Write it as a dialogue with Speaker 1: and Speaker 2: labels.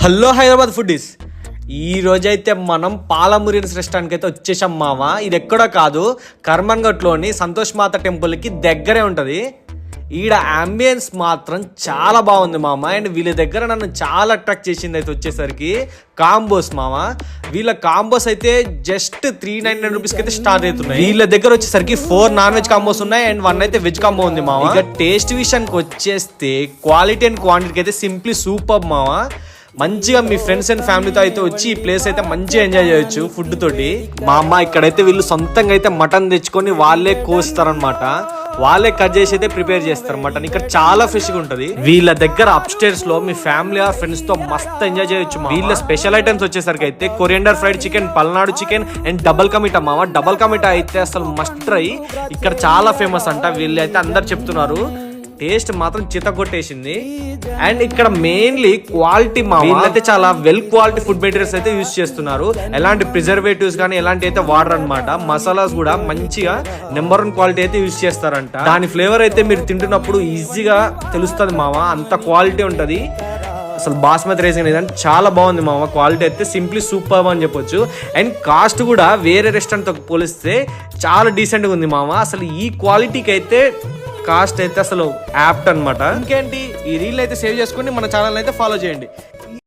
Speaker 1: Hello Hyderabad foodies, ఈ రోజైతే మనం పాలమురియన్స్ రెస్టారెంట్కి అయితే వచ్చేసాం మామ. ఇది ఎక్కడో కాదు, కర్మన్ఘట్లోని సంతోష్ మాత టెంపుల్కి దగ్గరే ఉంటుంది. ఈడ అంబియన్స్ మాత్రం చాలా బాగుంది మామ. అండ్ వీళ్ళ దగ్గర నన్ను చాలా అట్రాక్ట్ చేసింది అయితే వచ్చేసరికి కాంబోస్ మామ. వీళ్ళ కాంబోస్ అయితే జస్ట్ 399 రూపీస్కి అయితే స్టార్ట్ అవుతున్నాయి. వీళ్ళ దగ్గర వచ్చేసరికి 4 నాన్ వెజ్ కాంబోస్ ఉన్నాయి అండ్ 1 అయితే వెజ్ కాంబో ఉంది మామ. ఇక టేస్ట్ విషయానికి వచ్చేస్తే క్వాలిటీ అండ్ క్వాంటిటీకి అయితే సింప్లీ సూపర్ మామ. మంచిగా మీ ఫ్రెండ్స్ అండ్ ఫ్యామిలీతో అయితే వచ్చి ఈ ప్లేస్ అయితే మంచిగా ఎంజాయ్ చేయొచ్చు ఫుడ్ తోటి. మా అమ్మ ఇక్కడైతే వీళ్ళు సొంతంగా అయితే మటన్ తెచ్చుకొని వాళ్ళే కోస్తారనమాట, వాళ్ళే కట్ చేసి అయితే ప్రిపేర్ చేస్తారు మటన్. ఇక్కడ చాలా ఫ్రెష్ గా ఉంటది. వీళ్ళ దగ్గర అప్ స్టేర్స్ లో మీ ఫ్యామిలీ ఆర్ ఫ్రెండ్స్ తో మస్త్ ఎంజాయ్ చేయొచ్చు. వీళ్ళ స్పెషల్ ఐటమ్స్ వచ్చేసరికి అయితే coriander fried chicken, Palnadu chicken and double కమిటా మామ. డబల్ కమిటా అయితే అసలు మస్ట్ ట్రై, ఇక్కడ చాలా ఫేమస్ అంట. వీళ్ళు అయితే అందరు చెప్తున్నారు, టేస్ట్ మాత్రం చితగొట్టేసింది. అండ్ ఇక్కడ మెయిన్లీ క్వాలిటీ మా వీళ్ళైతే చాలా వెల్ క్వాలిటీ ఫుడ్ మెటీరియల్స్ అయితే యూజ్ చేస్తున్నారు. ఎలాంటి ప్రిజర్వేటివ్స్ కానీ ఎలాంటి అయితే వాడరు అనమాట. మసాలాస్ కూడా మంచిగా నెంబర్ 1 క్వాలిటీ అయితే యూజ్ చేస్తారంట. దాని ఫ్లేవర్ అయితే మీరు తింటున్నప్పుడు ఈజీగా తెలుస్తుంది మామ, అంత క్వాలిటీ ఉంటది. అసలు బాస్మతి రైస్ అనేది చాలా బాగుంది మామ. క్వాలిటీ అయితే సింప్లీ సూపర్ అని చెప్పొచ్చు. అండ్ కాస్ట్ కూడా వేరే రెస్టారెంట్తో పోలిస్తే చాలా డీసెంట్గా ఉంది మామ. అసలు ఈ క్వాలిటీకి అయితే కాస్ట్ అయితే అసలు యాప్ట్ అనమాట. ఇంకేంటి, ఈ రీల్ అయితే సేవ్ చేసుకుని మన ఛానల్ అయితే ఫాలో చేయండి.